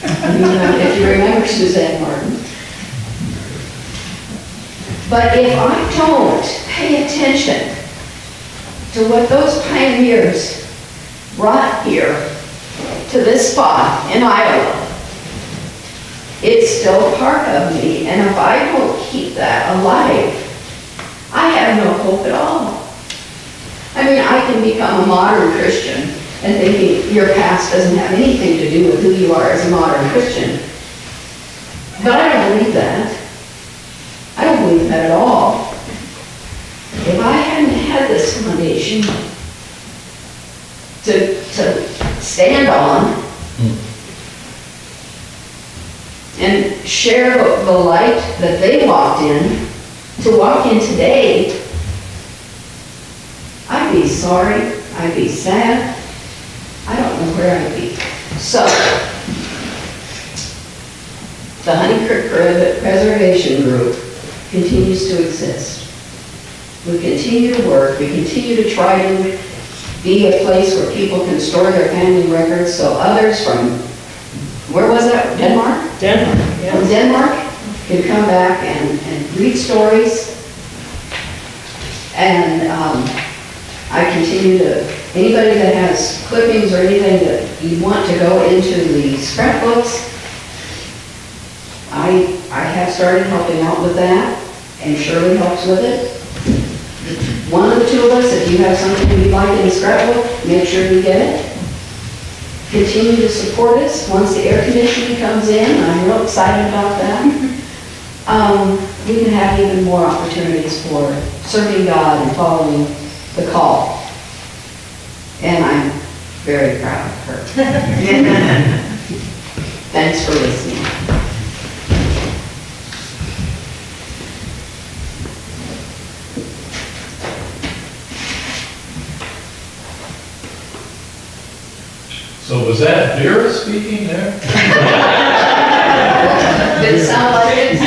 Speaker 2: If you remember Suzanne Martin. But if I don't pay attention to what those pioneers brought here to this spot in Iowa, it's still part of me, and if I don't keep that alive, I have no hope at all. I mean, I can become a modern Christian and thinking your past doesn't have anything to do with who you are as a modern Christian. But I don't believe that. I don't believe that at all. If I hadn't had this foundation to stand on, and share the light that they walked in, to walk in today, I'd be sorry, I'd be sad, I don't know where I'd be. So, the Honey Creek Preservation Group continues to exist. We continue to work, we continue to try to be a place where people can store their family records so others from, where was that, Denmark?
Speaker 1: Denmark, yes.
Speaker 2: From Denmark can come back and read stories. And I continue to, anybody that has clippings or anything that you want to go into the scrapbooks, I have started helping out with that, and Shirley helps with it. One of the two of us, if you have something you'd like in the scrapbook, make sure you get it. Continue to support us. Once the air conditioning comes in, I'm real excited about that. We can have even more opportunities for serving God and following the call. And I'm very proud of her. Thanks for listening.
Speaker 3: So was that Vera speaking there?
Speaker 2: Did it sound like it?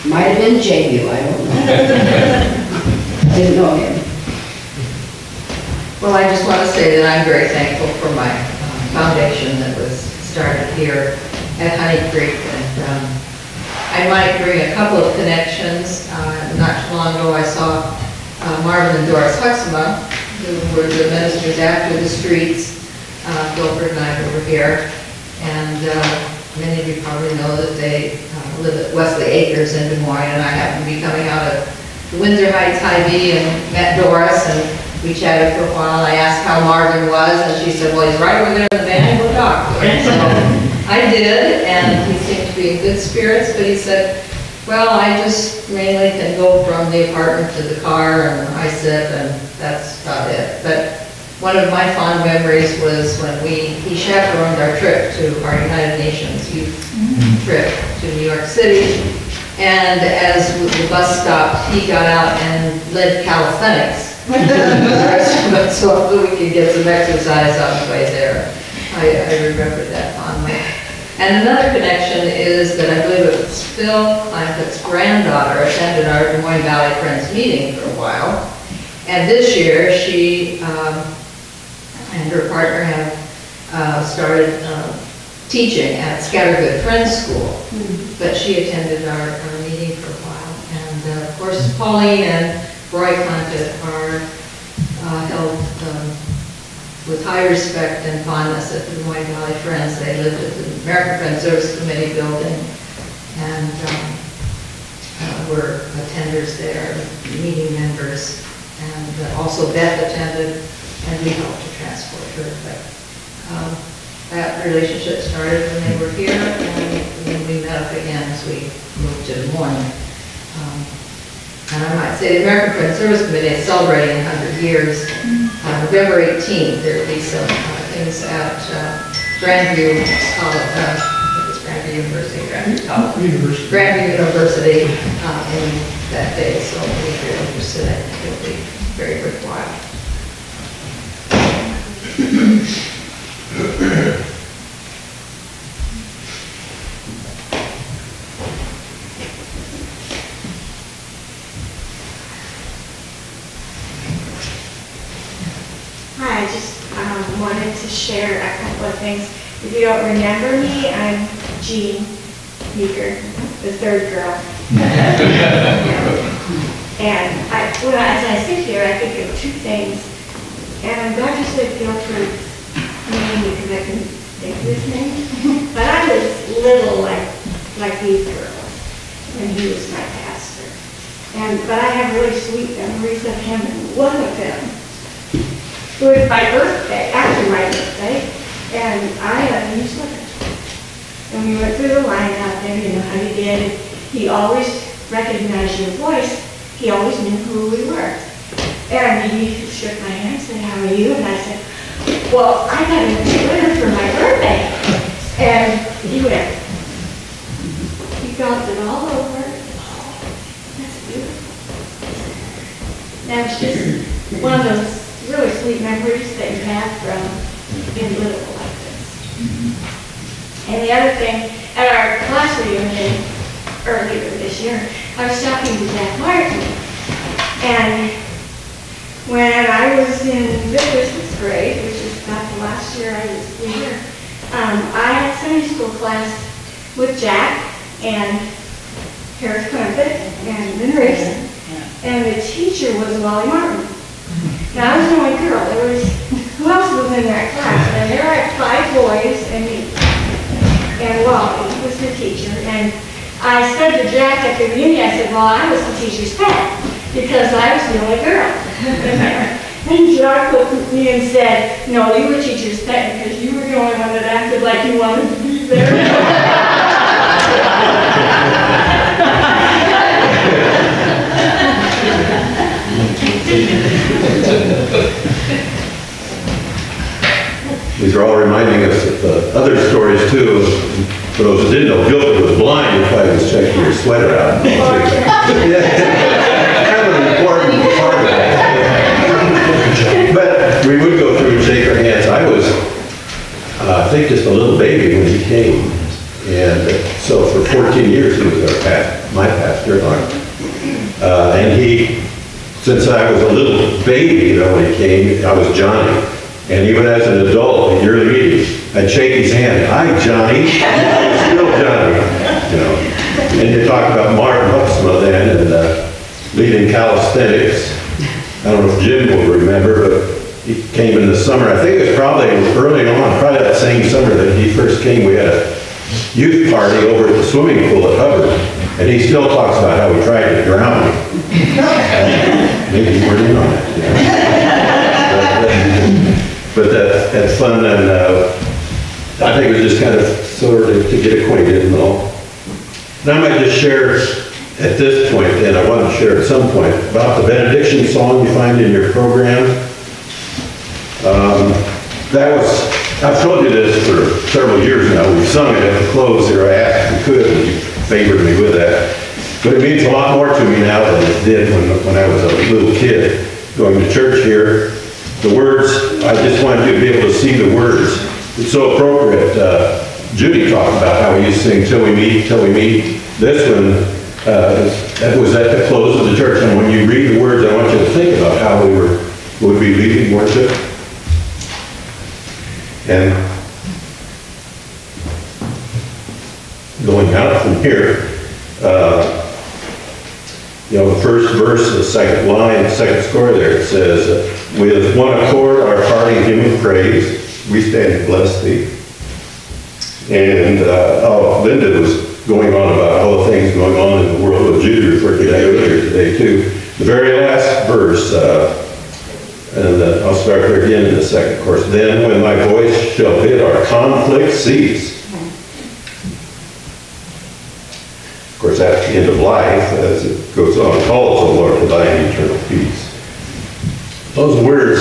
Speaker 2: Might have been J.U., I don't know. Didn't know him.
Speaker 7: Well, I just want to say that I'm very thankful for my foundation that was started here at Honey Creek. And I might bring a couple of connections. Not too long ago, I saw Marvin and Doris Huxma, who were the ministers after the streets. Gilbert and I were here. And many of you probably know that they live at Wesley Acres in Des Moines, and I happened to be coming out of the Windsor Heights Hy-Vee and met Doris, and we chatted for a while. I asked how Marvin was, and she said, well, he's right over there in the van, we'll talk to him. So I did, and he seemed to be in good spirits, but he said, well, I just mainly can go from the apartment to the car, and I sit, and that's about it. But one of my fond memories was when he chaperoned our trip to our United Nations youth trip to New York City. And as the bus stopped, he got out and led calisthenics so that we could get some exercise on the way there. I remember that fondly. And another connection is that I believe it was Phil Kleinfeld's granddaughter attended our Des Moines Valley Friends meeting for a while. And this year, she and her partner have started teaching at Scattergood Friends School. But she attended our meeting for a while. And of course, Pauline and Roy Kleinfeld are held with high respect and fondness at the Des Moines Valley Friends. They lived at the American Friends Service Committee building and were attenders there, meeting members. And also Beth attended, and we helped to transport her. But that relationship started when they were here, and then we met up again as we moved to Des Moines. And I might say the American Friends Service Committee is celebrating 100 years. November 18th, there will be some things at Grandview College, I think it's Grandview University, Grandview College. Grandview University in that day, so if you're interested, I think it'll be very worthwhile.
Speaker 8: Hi, I just wanted to share a couple of things. If you don't remember me, I'm Jean Meeker, the third girl. And as I sit here, I think of two things. And I'm glad you said Gilbert's name because I can think of his name. But I was little like these girls, and he was my pastor. But I have really sweet memories of him, and one of them was my birthday, after my birthday, and I used to. And we went through the line out there, you know how he did. He always recognized your voice. He always knew who we were. And he shook my hand and said, how are you? And I said, well, I got a sweater for my birthday. And he went, he felt it all over. Oh, that's beautiful. That was just one of those really sweet memories that you have from being little like this. And the other thing, at our class reunion earlier this year, I was talking to Jack Martin. And when I was in fifth or sixth grade, which is about the last year I was here, I had Sunday school class with Jack and Harris Clempitt and Linn Reece, and the teacher was Wally Martin. Now I was the only girl. There was, who else was in that class? And there were 5 boys and me. And Wally was the teacher. And I said to Jack at the reunion, I said, well, I was the teacher's pet because I was the only girl. And Jack looked at me and said, no, you were teacher's pet because you were the only one that acted like you wanted to be there.
Speaker 9: These are all reminding us of other stories too. For those who didn't know, Gilbert was blind if I was checking your sweater out. Kind of an important part of it. But we would go through and shake our hands. I was, I think, just a little baby when he came. And so for 14 years he was my pastor. And he, since I was a little baby, when he came, I was Johnny. And even as an adult in your meetings, I'd shake his hand. Hi, Johnny. Still Johnny. And you talk about Martin Huxma then and leading calisthenics. I don't know if Jim will remember, but he came in the summer. I think it was probably early on, probably that same summer that he first came. We had a youth party over at the swimming pool at Hubbard, and he still talks about how he tried to drown me. Maybe you weren't in on that. But that's fun, and I think it was just kind of sort of to get acquainted and all. And I might just share at this point, and I want to share at some point, about the benediction song you find in your program. That was, I've told you this for several years now. We've sung it at the close here. I asked if you could, and you favored me with that. But it means a lot more to me now than it did when I was a little kid going to church here. The words, I just wanted you to be able to see the words. It's so appropriate. Judy talked about how we used to sing till we meet, till we meet. This one that was at the close of the church. And when you read the words, I want you to think about how we would be leading worship. And going out from here, the first verse, the second line, the second score there, it says, with one accord, our parting hymn of praise, we stand and bless thee. And, Linda was going on about all the things going on in the world, what Judy referred to that earlier today too. The very last verse, and I'll start there again in the second chorus. Then when my voice shall bid our conflict cease. Of course, that's the end of life, as it goes on. Call us, O Lord, to thine eternal peace. Those words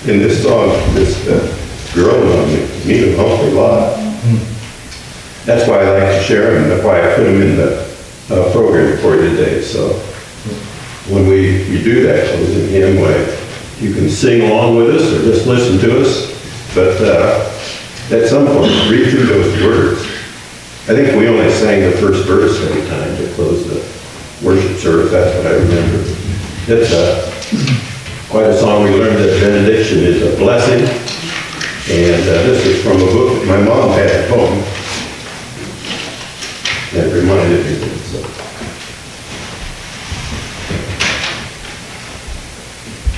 Speaker 9: in this song just grown on me, mean an awful lot. That's why I like to share them. That's why I put them in the program for you today. So when we do that closing hymn, you can sing along with us or just listen to us. But at some point, read through those words. I think we only sang the first verse every time to close the worship service. That's what I remember. It's quite a song. We learned that benediction is a blessing. And this is from a book that my mom had at home. That reminded me of it. So.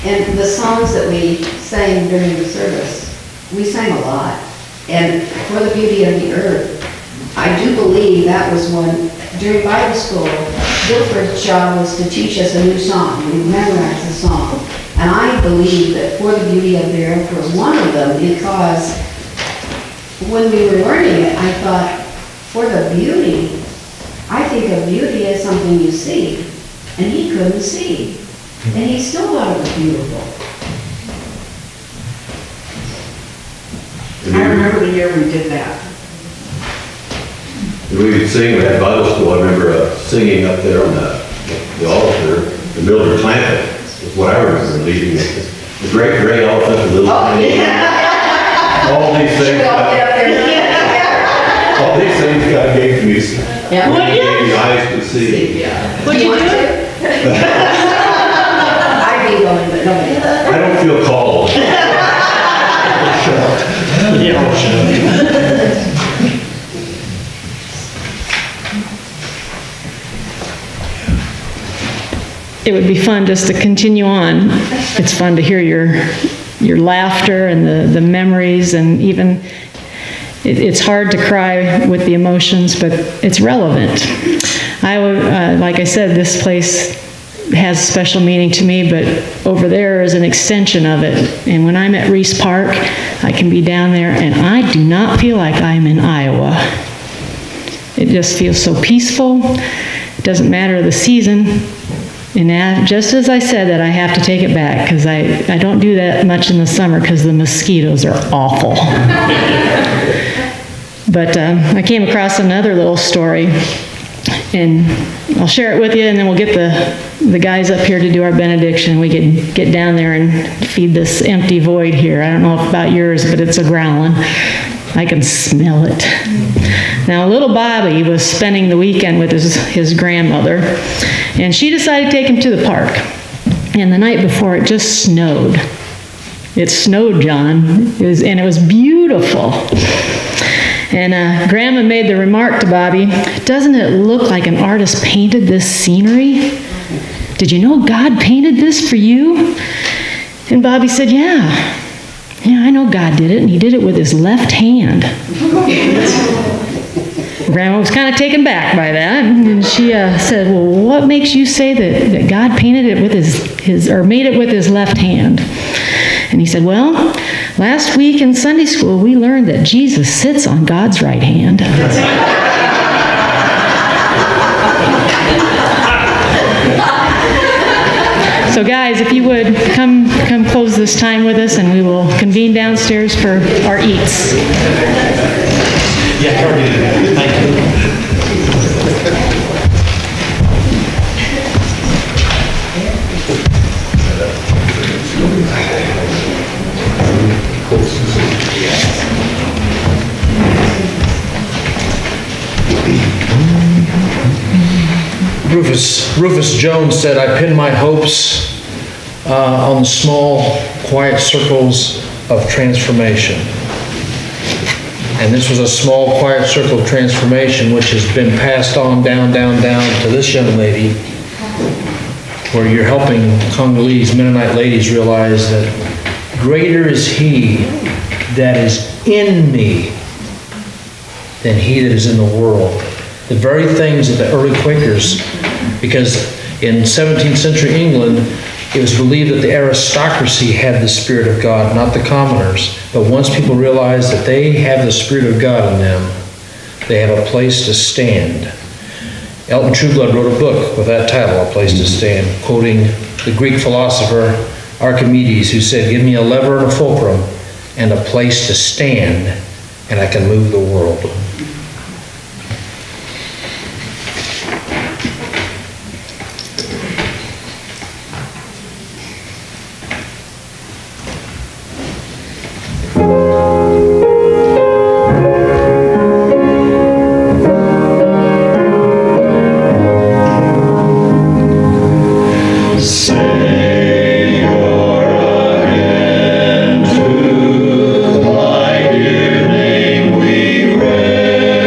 Speaker 2: And the songs that we sang during the service, we sang a lot. And For the Beauty of the Earth, I do believe that was one, during Bible school, Guilford's job was to teach us a new song. We memorized the song. And I believe that For the Beauty of the Earth was one of them, because when we were learning it, I thought, for the beauty, I think of beauty as something you see, and he couldn't see. And he still thought it was beautiful.
Speaker 10: I remember the year we did that.
Speaker 9: We would sing, we had Bible school, I remember singing up there on the altar, the Mildred Clampett was what I remember leading it. The great gray elephant, the little tiny. All these things. All these things God gave me.
Speaker 2: Yeah.
Speaker 9: He gave me eyes to see.
Speaker 2: Would you do it? I'd be going, but nobody.
Speaker 9: I don't feel called.
Speaker 1: It would be fun just to continue on. It's fun to hear your laughter and the memories, and even it's hard to cry with the emotions, but it's relevant. I would, like I said, this place has a special meaning to me, but over there is an extension of it. And when I'm at Reece Park, I can be down there and I do not feel like I'm in Iowa. It just feels so peaceful. It doesn't matter the season. And just as I said that, I have to take it back, because I don't do that much in the summer because the mosquitoes are awful. But I came across another little story, and I'll share it with you, and then we'll get the guys up here to do our benediction. We can get down there and feed this empty void here. I don't know about yours, but it's a growling. I can smell it. Now, little Bobby was spending the weekend with his grandmother, and she decided to take him to the park. And the night before, it just snowed. It snowed, John, and it was beautiful. And Grandma made the remark to Bobby, "Doesn't it look like an artist painted this scenery? Did you know God painted this for you?" And Bobby said, "Yeah, I know God did it, and he did it with his left hand." Grandma was kind of taken back by that, and she said, "Well, what makes you say that God painted it with or made it with his left hand?" And he said, "Well, last week in Sunday school, we learned that Jesus sits on God's right hand." So guys, if you would come close this time with us, and we will convene downstairs for our eats.
Speaker 11: Yeah, thank you.
Speaker 5: Rufus Jones said, "I pin my hopes on the small, quiet circles of transformation." And this was a small, quiet circle of transformation which has been passed on down to this young lady, where you're helping Congolese Mennonite ladies realize that greater is He that is in me than he that is in the world. The very things that the early Quakers, because in 17th century England, it was believed that the aristocracy had the Spirit of God, not the commoners. But once people realized that they have the Spirit of God in them, they have a place to stand. Elton Trueblood wrote a book with that title, A Place to Stand, quoting the Greek philosopher Archimedes, who said, "Give me a lever and a fulcrum and a place to stand, and I can move the world."
Speaker 12: Thy dear name we reverence.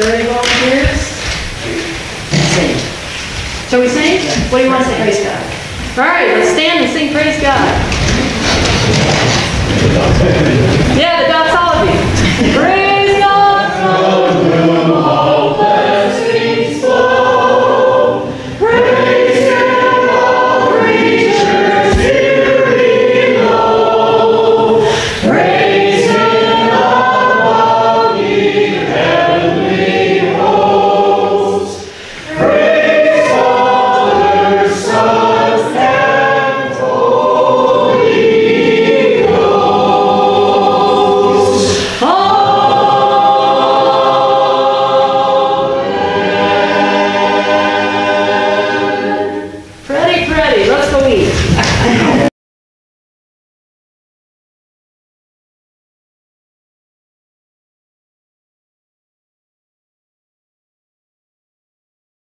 Speaker 1: there any volunteers? Sing. Shall we sing? What do you want to say? Praise God. All right, let's stand and sing Praise God. Yeah,